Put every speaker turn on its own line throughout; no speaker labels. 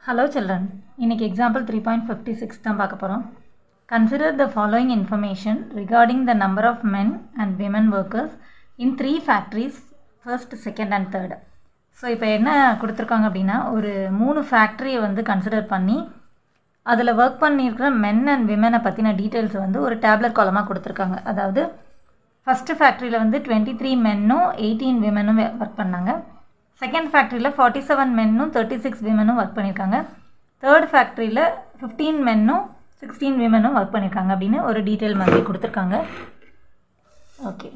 Hello children, இன்னைக்கு example 3.56 தான் பார்க்க போறோம். Consider the following information regarding the number of men and women workers in 3 factories, first, second and third. So இப்போ என்ன கொடுத்திருக்காங்க அப்படினா ஒரு 3 ஃபேக்டரியை வந்து கன்சிடர் பண்ணி அதுல வர்க் பண்ணியிருக்கிற men and women பத்தின டீடைல்ஸ் வந்து ஒரு டேபுலர் காலமா கொடுத்திருக்காங்க. அதாவது ஃபர்ஸ்ட் ஃபேக்டரியில வந்து 23 மென்னும் 18 விமெனும் வர்க் பண்ணாங்க. செகண்ட் ஃபேக்டரியில 47 மென்னும் 36 விமெனும் வர்க் பண்ணிருக்காங்க. தேர்ட் ஃபேக்டரியில 15 மென்னும் 16 விமெனும் வர்க் பண்ணிருக்காங்க அப்படினு ஒரு டீடைல் மாதிரி கொடுத்திருக்காங்க. ஓகே.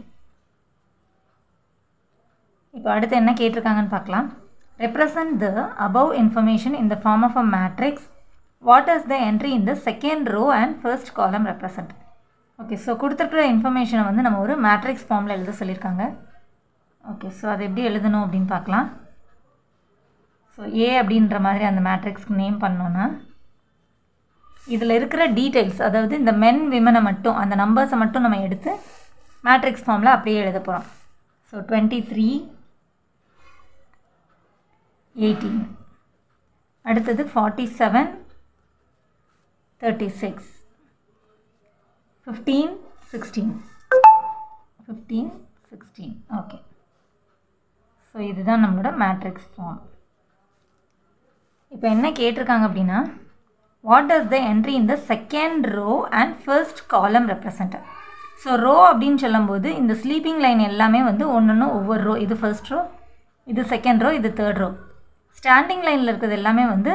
இப்போ அடுத்து என்ன கேட்டிருக்காங்கன்னு பார்க்கலாம். Represent the above information in the form of a matrix. What is the entry in the second row and first column represent? Okay, so கொடுத்துருக்கிற இன்ஃபர்மேஷனை வந்து நம்ம ஒரு மேட்ரிக்ஸ் ஃபார்மில் எழுத சொல்லியிருக்காங்க. ஓகே, ஸோ அது எப்படி எழுதணும் அப்படின்னு பார்க்கலாம். ஸோ ஏ அப்படின்ற மாதிரி அந்த மேட்ரிக்ஸ்க்கு நேம் பண்ணோன்னா இதில் இருக்கிற டீட்டெயில்ஸ், அதாவது இந்த மென் விமனை மட்டும் அந்த நம்பர்ஸை மட்டும் நம்ம எடுத்து மேட்ரிக்ஸ் ஃபார்மில் அப்படியே எழுத போகிறோம். ஸோ 23, 18, அடுத்தது 47, 36, 15, 16, 15, 16. ஓகே, ஸோ இதுதான் நம்மளோட மேட்ரிக்ஸ் ஃபார்ம். இப்போ என்ன கேட்டிருக்காங்க அப்படின்னா, what does the entry in the second row and first column represent. So row அப்படின்னு சொல்லும்போது இந்த ஸ்லீப்பிங் லைன் எல்லாமே வந்து ஒன்று ஒவ்வொரு ரோ. இது ஃபர்ஸ்ட் ரோ, இது செகண்ட் ரோ, இது தேர்ட் ரோ. ஸ்டாண்டிங் லைனில் இருக்கிறது எல்லாமே வந்து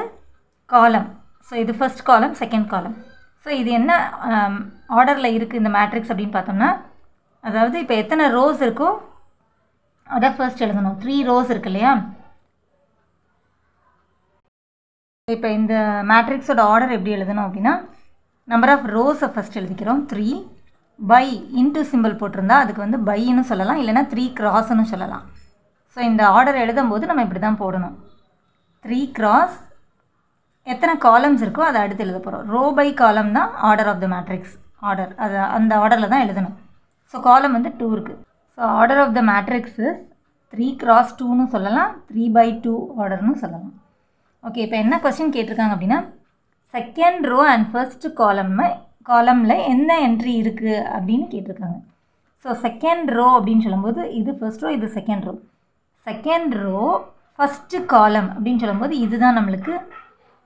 காலம். ஸோ இது first column, second column. So இது என்ன ஆர்டரில் இருக்குது இந்த மேட்ரிக்ஸ் அப்படின்னு பார்த்தோம்னா, அதாவது இப்போ எத்தனை ரோஸ் இருக்கோ அதை ஃபர்ஸ்ட் எழுதணும். 3 ரோஸ் இருக்கு இல்லையா. இப்போ இந்த மேட்ரிக்ஸோட ஆர்டர் எப்படி எழுதணும் அப்படின்னா, நம்பர் ஆஃப் ரோஸை ஃபர்ஸ்ட் எழுதிக்கிறோம் 3, பை இன்ட்டு சிம்பிள் போட்டிருந்தா அதுக்கு வந்து பைன்னு சொல்லலாம், இல்லைனா 3 கிராஸ்ன்னு சொல்லலாம். ஸோ இந்த ஆர்டர் எழுதும்போது நம்ம இப்படி தான் போடணும். 3 கிராஸ் எத்தனை காலம்ஸ் இருக்கோ அதை அடுத்து எழுத போகிறோம். ரோ பை காலம் தான் order of the matrix order, அது அந்த ஆர்டரில் தான் எழுதணும். ஸோ காலம் வந்து 2 இருக்குது. So order of the matrix is 3 cross 2ன்னு சொல்லலாம், 3/2 ஆர்டர்னு சொல்லலாம். ஓகே, இப்போ என்ன கொஸ்டின் கேட்டிருக்காங்க அப்படின்னா, செகண்ட் ரோ அண்ட் ஃபர்ஸ்ட் காலமில் என்ன என்ட்ரி இருக்குது அப்படின்னு கேட்டிருக்காங்க. ஸோ செகண்ட் ரோ அப்படின்னு சொல்லும்போது இது ஃபர்ஸ்ட் ரோ, இது second row. Second row first column அப்படின்னு சொல்லும்போது இதுதான் நம்மளுக்கு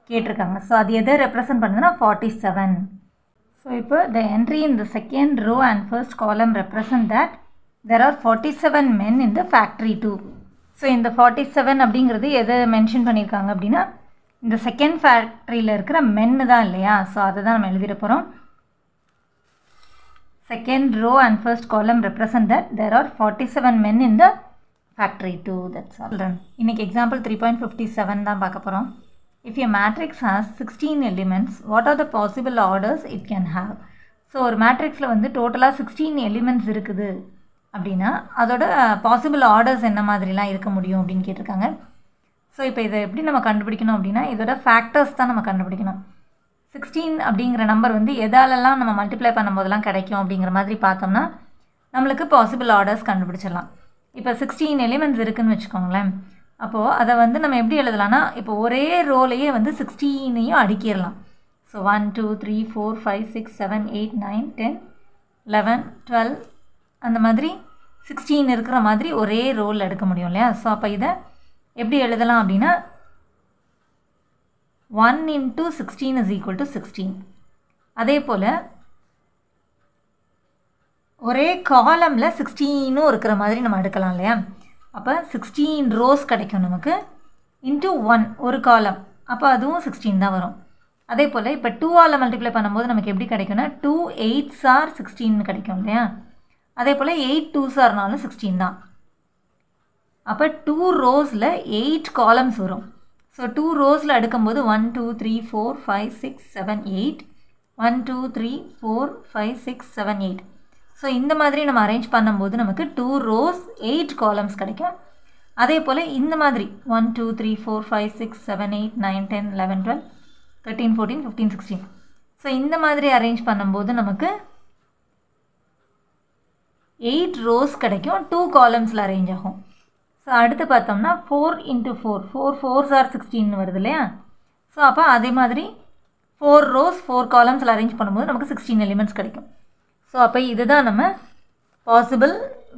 கேட்டிருக்காங்க. ஸோ அது எதை ரெப்ரசன்ட் பண்ணுதுன்னா 47. ஸோ இப்போ the entry in the second row and first column represent that there are 47 men in the factory 2. So இந்த 47 அப்படிங்கிறது எதை மென்ஷன் பண்ணியிருக்காங்க அப்படின்னா, இந்த செகண்ட் ஃபேக்ட்ரியில் இருக்கிற மென்னு தான் இல்லையா. ஸோ அதை தான் நம்ம எழுதிட போகிறோம். Second row and first column represent that there are 47 men in the factory 2. That's all. இன்னைக்கு எக்ஸாம்பிள் 3.57 தான் பார்க்க போகிறோம். If a matrix has 16 elements, what are the possible orders it can have? So ஒரு மேட்ரிக்ஸில் வந்து டோட்டலாக 16 எலிமெண்ட்ஸ் இருக்குது அப்படின்னா அதோட பாசிபிள் ஆர்டர்ஸ் என்ன மாதிரிலாம் இருக்க முடியும் அப்படின்னு கேட்டிருக்காங்க. ஸோ இப்போ இதை எப்படி நம்ம கண்டுபிடிக்கணும் அப்படின்னா, இதோட ஃபேக்டர்ஸ் தான் நம்ம கண்டுபிடிக்கணும். 16 அப்படிங்கிற நம்பர் வந்து எதாலெல்லாம் நம்ம மல்டிப்ளை பண்ணும்போதெல்லாம் கிடைக்கும் அப்படிங்கிற மாதிரி பார்த்தோம்னா நம்மளுக்கு பாசிபிள் ஆர்டர்ஸ் கண்டுபிடிச்சிடலாம். இப்போ 16 எலிமெண்ட்ஸ் இருக்குதுன்னு வச்சுக்கோங்களேன். அப்போது அதை வந்து நம்ம எப்படி எழுதலாம்னா, இப்போ ஒரே ரோலையே வந்து 16ஐயும் அடுக்கிடலாம். ஸோ 1 2 3 4 5 6 7 8 9 10 11 12 அந்த மாதிரி 16 இருக்கிற மாதிரி ஒரே ரோல் எடுக்க முடியும் இல்லையா. ஸோ அப்போ இதை எப்படி எழுதலாம் அப்படின்னா, 1 into 16 is equal to 16. அதே போல் ஒரே காலமில் 16ம் இருக்கிற மாதிரி நம்ம எடுக்கலாம் இல்லையா. அப்போ 16 ரோஸ் கிடைக்கும் நமக்கு, இன்ட்டு 1 ஒரு காலம், அப்போ அதுவும் 16 தான் வரும். அதே போல் இப்போ 2ஆல் மல்டிப்ளை பண்ணும்போது நமக்கு எப்படி கிடைக்கும்னா 2 8s are 16 கிடைக்கும் இல்லையா. அதே போல் 8 2s are 16 தான். அப்போ 2 ரோஸில் 8 காலம்ஸ் வரும். ஸோ 2 ரோஸில் அடுக்கும்போது 1 2 3 4 5 6 7 8 1 2 3 4 5 6 7 8. ஸோ இந்த மாதிரி நம்ம அரேஞ்ச் பண்ணும்போது நமக்கு 2 ரோஸ் 8 காலம்ஸ் கிடைக்கும். அதே போல் இந்த மாதிரி 1 2 3 4 5 6 7 8 9 10 11 12 13 14 15 16. ஸோ இந்த மாதிரி அரேஞ்ச் பண்ணும்போது நமக்கு 8 ரோஸ் கிடைக்கும், 2 காலம்ஸில் அரேஞ்ச் ஆகும். ஸோ அடுத்து பார்த்தோம்னா 4 into 4 4 4s are 16 வருது இல்லையா. ஸோ அப்போ அதே மாதிரி 4 rows 4 columnsல அரேஞ்ச் பண்ணும்போது நமக்கு 16 எலிமெண்ட்ஸ் கிடைக்கும். ஸோ அப்போ இதுதான் நம்ம பாசிபிள்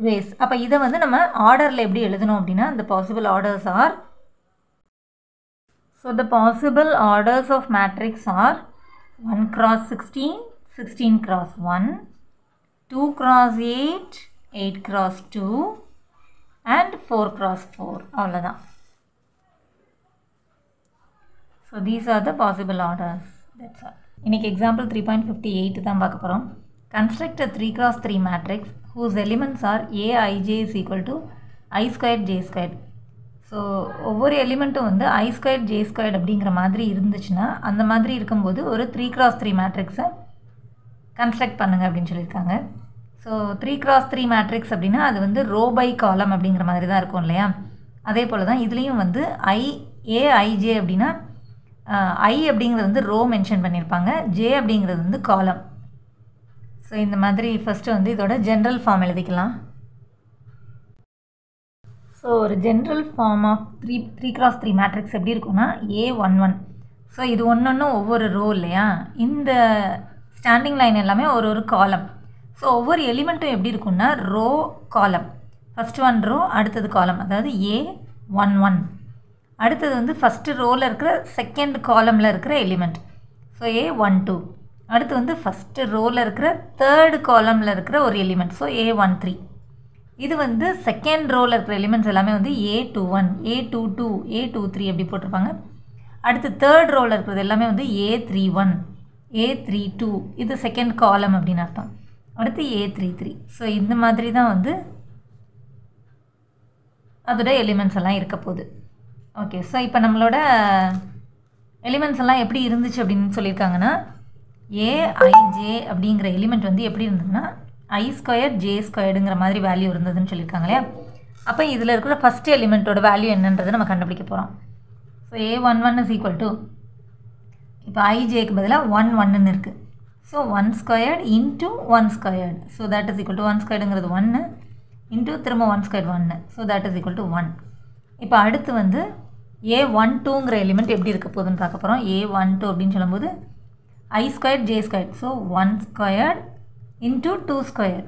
வேஸ். அப்போ இதை வந்து நம்ம ஆர்டரில் எப்படி எழுதணும் அப்படின்னா the possible orders are, so the possible orders of matrix are 1 cross 16, 16 cross 1, 2 cross 8, 8 cross 2 and 4 cross 4. அவ்வளோதான். So these are the possible orders. That's all. இன்னைக்கு example 3.58 தான் பார்க்க போகிறோம். Construct a 3 cross 3 matrix whose elements are A I J is equal to I squared J squared. So ஒவ்வொரு எலிமெண்ட்டும் வந்து I squared J squared அப்படிங்கிற மாதிரி இருந்துச்சுன்னா அந்த மாதிரி இருக்கும்போது ஒரு 3 cross 3 மேட்ரிக்ஸை கன்ஸ்ட்ரக்ட் பண்ணுங்க அப்படின்னு சொல்லியிருக்காங்க. ஸோ 3 cross 3 மேட்ரிக்ஸ் அப்படின்னா அது வந்து ரோ பை காலம் அப்படிங்கிற மாதிரி தான் இருக்கும் இல்லையா? அதே போல் தான் இதுலேயும் வந்து AIJ அப்படின்னா I அப்படிங்கிறது வந்து ரோ மென்ஷன் பண்ணியிருப்பாங்க, J அப்படிங்கிறது வந்து காலம். ஸோ இந்த மாதிரி ஃபஸ்ட்டு வந்து இதோட ஜென்ரல் ஃபார்ம் எழுதிக்கலாம். ஸோ ஒரு general form of 3 cross 3 matrix எப்படி இருக்குன்னா A11. ஸோ இது ஒன்று ஒவ்வொரு ரோ இல்லையா? இந்த ஸ்டாண்டிங் லைன் எல்லாமே ஒரு காலம். ஸோ ஒவ்வொரு எலிமெண்ட்டும் எப்படி இருக்குன்னா ரோ காலம். ஃபஸ்ட்டு 1 ரோ, அடுத்தது காலம், அதாவது A11. அடுத்தது வந்து ஃபஸ்ட்டு ரோவில் இருக்கிற செகண்ட் காலமில் இருக்கிற எலிமெண்ட், ஸோ A12. அடுத்து வந்து ஃபஸ்ட்டு ரோவில் இருக்கிற தேர்டு காலமில் இருக்கிற ஒரு எலிமெண்ட், ஸோ A13. இது வந்து செகண்ட் ரோவில் இருக்கிற எலிமெண்ட்ஸ் எல்லாமே வந்து A21, A22, A23 அப்படி போட்டிருப்பாங்க. அடுத்து தேர்ட் ரோவில் இருக்கிறது எல்லாமே வந்து A31, A32, இது செகண்ட் காலம் அப்படின்னு அர்த்தம். அடுத்து A33. ஸோ இந்த மாதிரி தான் வந்து அதோட எலிமெண்ட்ஸ் எல்லாம் இருக்க போகுது. ஓகே, ஸோ இப்போ நம்மளோட எலிமெண்ட்ஸ் எல்லாம் எப்படி இருந்துச்சு அப்படின்னு சொல்லியிருக்காங்கன்னா AIJ அப்படிங்கிற எலிமெண்ட் வந்து எப்படி இருந்ததுன்னா I ஸ்கொயர் J ஸ்கொயர்டுங்கிற மாதிரி வேல்யூ இருந்ததுன்னு சொல்லியிருக்காங்க இல்லையா? அப்போ இதில் இருக்கிற ஃபஸ்ட்டு எலிமெண்ட்டோட வேல்யூ என்னன்றதை நம்ம கண்டுபிடிக்க போகிறோம். So A11 is equal to, இப்போ IJக்கு பதிலாக 1 1ன்னு இருக்குது. So 1 squared into 1 squared, so that is equal to 1 ஸ்கொயர்டுங்கிறது 1 into திரும்ப 1 squared 1, so that is equal to 1. இப்போ அடுத்து வந்து A12ங்கிற எலிமெண்ட் எப்படி இருக்க போகுதுன்னு பார்க்க போகிறோம். A12 அப்படின்னு சொல்லும்போது I squared J squared, so 1 squared into 2 square,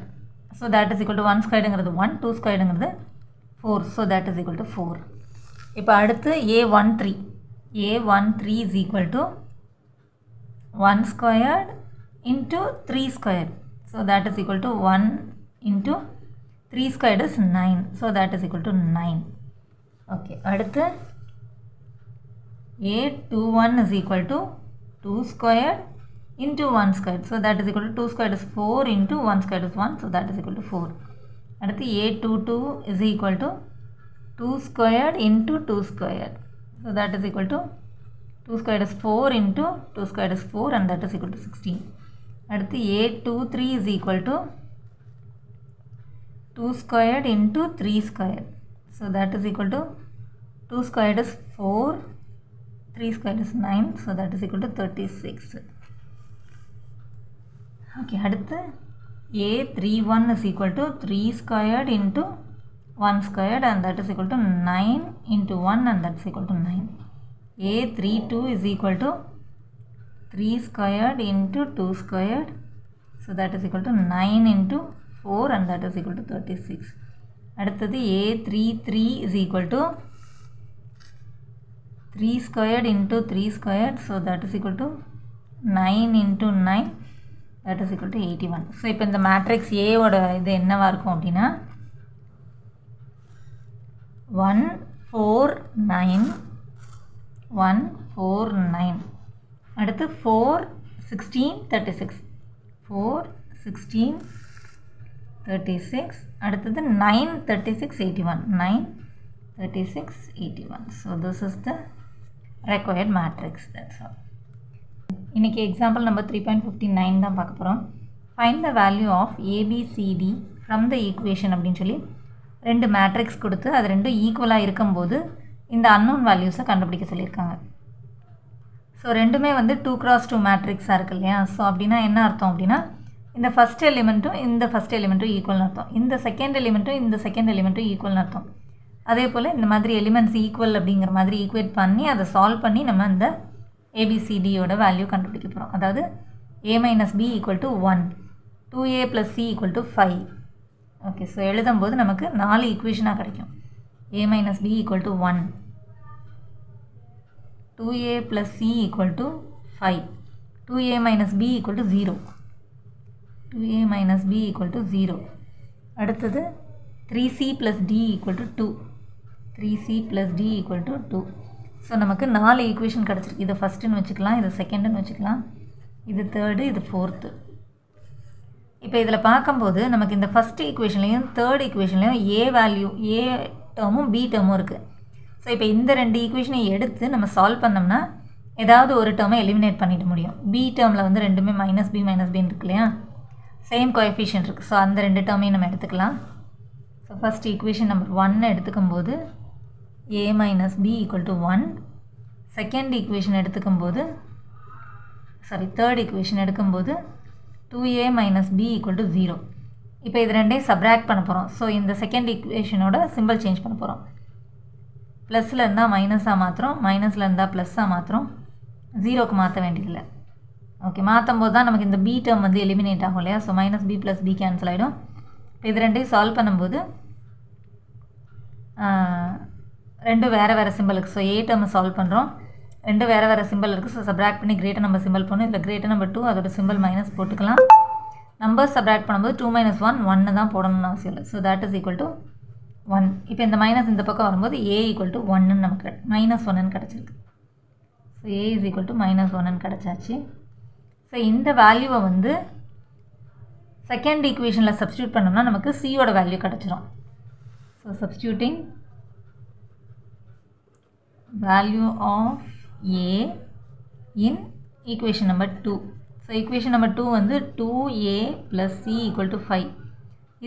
so that is equal to 1 ஸ்கொயர்டுங்கிறது 1, 2 ஸ்கொயர்டுங்கிறது 4, so that is equal to 4. இப்போ அடுத்து A13 is equal to 1 squared into 3 square, so that is equal to 1 into 3 squared is 9, so that is equal to 9. Okay, அடுத்து A21 is equal to 2 squared into 1 squared, so that is equal to 2 squared is 4 into 1 squared is 1, so that is equal to 4. அடுத்து A22 is equal to 2 squared into 2 squared, so that is equal to 2 squared is 4 into 2 squared is 4, and that is equal to 16. அடுத்து A23 is equal to 2 squared into 3 squared, so that is equal to 2 squared is 4, 3 squared is 9, so that is equal to 36. Okay, அடுத்து A31 is equal to 3 squared into 1 squared, and that is equal to 9 into 1, and that is equal to 9. A32 is equal to 3 squared into 2 squared, so that is equal to 9 into 4, and that is equal to 36. அடுத்தது A33 is equal to 3 squared into 3 squared, so that is equal to 9 into 9, that is equal to 81. So இப்போ இந்த matrix ஏவோட இது என்னவாக இருக்கும் அப்படின்னா 1 4 9 1 4 9, அடுத்து 4 16 36, 4 16 36, அடுத்தது 9 36 81, 9 36 81. So this is the required matrix, that's all. இன்னைக்கு எக்ஸாம்பிள் நம்பர் 3.59 தான் பார்க்க போகிறோம். Find the value of ABCD from the equation அப்படின்னு சொல்லி ரெண்டு மேட்ரிக்ஸ் கொடுத்து அது ரெண்டும் ஈக்குவலாக இருக்கும்போது இந்த அன்னோன் வேல்யூஸை கண்டுபிடிக்க சொல்லியிருக்காங்க. ஸோ ரெண்டுமே வந்து 2 cross 2 மேட்ரிக்ஸாக இருக்கு இல்லையா? ஸோ அப்படின்னா என்ன அர்த்தம் அப்படின்னா இந்த ஃபஸ்ட் எலிமெண்ட்டும் இந்த ஃபஸ்ட் எலிமெண்ட்டும் ஈக்குவல்னு அர்த்தம், இந்த செகண்ட் எலிமெண்ட்டும் இந்த செகண்ட் எலிமெண்ட்டும் ஈக்குவல்னு அர்த்தம். அதே போல் இந்த மாதிரி எலிமெண்ட்ஸ் ஈக்குவல் அப்படிங்கிற மாதிரி ஈக்குவேட் பண்ணி அதை சால்வ் பண்ணி நம்ம இந்த ஏபிசிடியோட வேல்யூ கண்டுபிடிக்க போகிறோம். அதாவது a minus B equal to 1, 2a plus C equal to 5. Okay, so எழுதும்போது நமக்கு 4 ஈக்குவேஷனாக கிடைக்கும். a minus B equal to 1, 2a plus C equal to 5, 2a minus B equal to 0, 2a minus B equal to 0. அடுத்தது 3c plus d equal to 2, 3c plus d equal to 2. So நமக்கு 4 equation கிடச்சிருக்கு. இதை ஃபஸ்ட்டுன்னு வச்சுக்கலாம், இதை செகண்டுன்னு வச்சுக்கலாம், இது third, இது fourth. இப்போ இதில் பார்க்கும்போது நமக்கு இந்த first ஈக்குவேஷன்லேயும் third ஈக்குவேஷன்லேயும் A value, A டேர்மும் B டேர்மும் இருக்குது. ஸோ இப்போ இந்த 2 ஈக்குவேஷனை எடுத்து நம்ம சால்வ் பண்ணோம்னா ஏதாவது ஒரு டேர்மை எலிமினேட் பண்ணிட முடியும். பி டேர்மில் வந்து ரெண்டுமே மைனஸ் பின்னு இருக்கு இல்லையா, சேம் கோஎஃபிஷியன்ட் இருக்குது. ஸோ அந்த 2 டேர்மையும் நம்ம எடுத்துக்கலாம். ஸோ ஃபஸ்ட் ஈக்குவேஷன் நம்பர் 1 எடுத்துக்கும்போது a minus B equal to 1, second equation எடுத்துக்கும்போது தேர்ட் ஈக்குவேஷன் எடுக்கும்போது 2a minus B equal to 0. இப்போ இது ரெண்டையும் சப்ராக்ட் பண்ண போகிறோம். ஸோ இந்த செகண்ட் ஈக்குவேஷனோட சிம்பிள் சேஞ்ச் பண்ண போகிறோம். ப்ளஸில் இருந்தால் மைனஸாக மாற்றுறோம், மைனஸில் இருந்தால் ப்ளஸ்ஸாக மாற்றுறோம், 0க்கு மாற்ற வேண்டியதில்லை. ஓகே, மாற்றும் போது தான் நமக்கு இந்த பி டேர்ம் வந்து எலிமினேட் ஆகும் இல்லையா. So minus B plus B cancel ஆகிடும். இப்போ இது ரெண்டையும் சால்வ் பண்ணும்போது ரெண்டு வேறு வேறு சிம்பிள் இருக்குது. ஸோ ஏ டேர்மை சால்வ் பண்ணுறோம், ரெண்டு வேறு வேறு சிம்பிள் இருக்குது. ஸோ சப்ராக்ட் பண்ணி கிரேட்டர் நம்பர் சிம்பிள் பண்ணணும். இதில் கிரேட்டர் நம்பர் 2, அதோட சிம்பிள் மைனஸ் போட்டுக்கலாம். நம்பர் சப்ராக்ட் பண்ணும்போது 2 மைனஸ் 1, 1 தான் போடணும்னு அவசியம் இல்லை. So that is equal to 1. இப்போ இந்த மைனஸ் இந்த பக்கம் வரும்போது a ஈக்குவல் டு 1ன்னு நமக்கு மைனஸ் 1ன்னு கிடச்சிருக்கு. So a is equal to minus 1ன்னு கிடச்சாச்சு. ஸோ இந்த வேல்யூவை வந்து செகண்ட் ஈக்குவேஷனில் சப்ஸ்டியூட் பண்ணோம்னா நமக்கு சியோட வேல்யூ கிடச்சிரும். So substituting value of a in equation number 2. So equation number 2 வந்து 2a plus C equal to 5.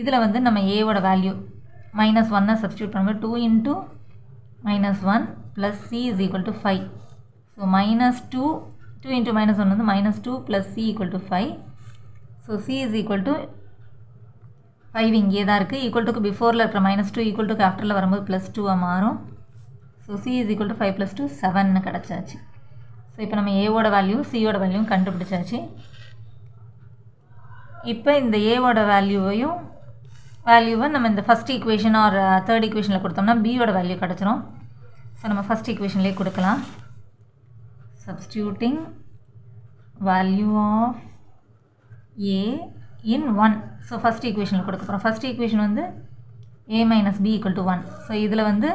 இதில் வந்து நம்ம ஏவோட வேல்யூ மைனஸ் 1 சப்ஸ்டியூட் பண்ணும்போது 2 into minus 1 plus C is equal to 5. So minus 2 into minus 1 வந்து minus 2 plus C equal to 5. So c is equal to 5 இங்கே தான் இருக்குது. ஈக்குவல் டுக்கு பிஃபோரில் இருக்கிற மைனஸ் 2 ஈக்குவல் டுக்கு ஆஃப்டரில் வரும்போது ப்ளஸ் 2 மாறும். So c is equal to 5 plus 2 7ன்னு கிடச்சாச்சு. ஸோ இப்போ நம்ம ஏவோட வேல்யூ சியோட வேல்யூவும் கண்டுபிடிச்சாச்சு. இப்போ இந்த ஏவோட வேல்யூவை நம்ம இந்த ஃபஸ்ட் ஈக்குவேஷன் ஆர் தேர்ட் ஈக்குவேஷனில் கொடுத்தோம்னா பியோட வேல்யூ கிடச்சிரும். ஸோ நம்ம ஃபஸ்ட் ஈக்குவேஷன்லேயே கொடுக்கலாம். Substituting value of a in 1. So first ஈக்குவேஷனில் கொடுக்க போகிறோம். ஃபஸ்ட் ஈக்குவேஷன் வந்து a minus B equal to 1. So இதில் வந்து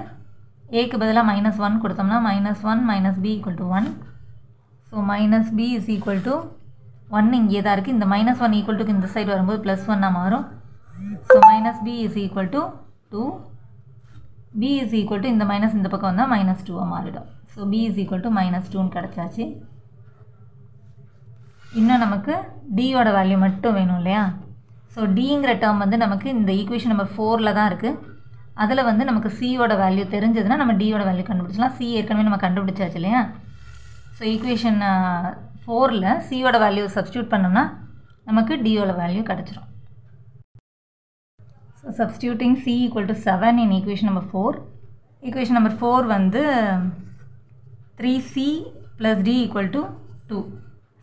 ஏக்கு பதிலாக மைனஸ் 1 கொடுத்தோம்னா minus 1 minus B equal to 1. So minus B is equal to 1 இங்கே தான் இருக்குது. இந்த மைனஸ் 1 ஈக்குவல் டுக்கு இந்த சைடு வரும்போது ப்ளஸ் 1 மாறும். So minus B is equal to 2, b is equal to இந்த மைனஸ் இந்த பக்கம் வந்தால் மைனஸ் 2 மாறிடும். So b is equal to minus 2ன்னு கிடச்சாச்சு. இன்னும் நமக்கு டியோட வேல்யூ மட்டும் வேணும் இல்லையா. ஸோ டிங்கிற டேர்ம் வந்து நமக்கு இந்த ஈக்குவேஷன் நம்பர் 4ல் தான் இருக்குது. அதில் வந்து நமக்கு சியோட வேல்யூ தெரிஞ்சதுன்னா நம்ம டியோட வேல்யூ கண்டுபிடிச்சலாம். சி ஏற்கனவே நம்ம கண்டுபிடிச்சாச்சு இல்லையா. ஸோ ஈக்குவேஷன் 4ல் சியோட வேல்யூ சப்ஸ்டியூட் பண்ணோம்னா நமக்கு டியோட வேல்யூ கிடச்சிரும். So substituting C equal to 7 in equation number 4. Equation number 4 வந்து 3c plus D equal to 2.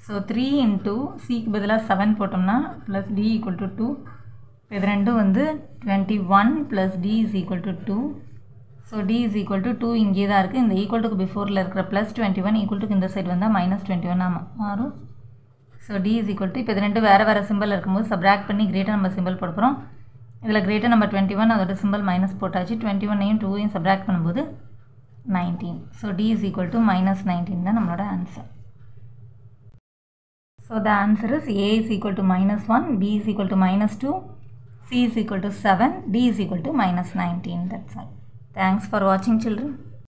So 3 into சிக்கு பதிலாக 7 போட்டோம்னா ப்ளஸ் டி ஈக்குவல் டு 2. இது ரெண்டும் வந்து 21 plus D is equal to 2. So D is equal to 2 இங்கே தான் இருக்குது. இந்த ஈக்குவல் டுக்கு பிஃபோரில் இருக்கிற ப்ளஸ் 21 ஈக்குவல் டுக்கு இந்த சைடு வந்தால் மைனஸ் 21 மாறும். So D is equal to இப்போ இது ரெண்டு வேறு வேறு சிம்பிள் இருக்கும்போது சப்ராக்ட் பண்ணி கிரேட்டர் நம்பர் சிம்பிள் போட போகிறோம். இதில் கிரேட்டர் நம்பர் 21 அதோட சிம்பிள் மைனஸ் போட்டாச்சு. 21ஐயும் 2ஐயும் சப்ராக்ட் பண்ணும்போது 19. So D is equal to minus 19 தான் நம்மளோட answer. So the answer is a is equal to minus 1, b is equal to minus 2, c is equal to 7, d is equal to minus 19. That's all. Thanks for watching, children.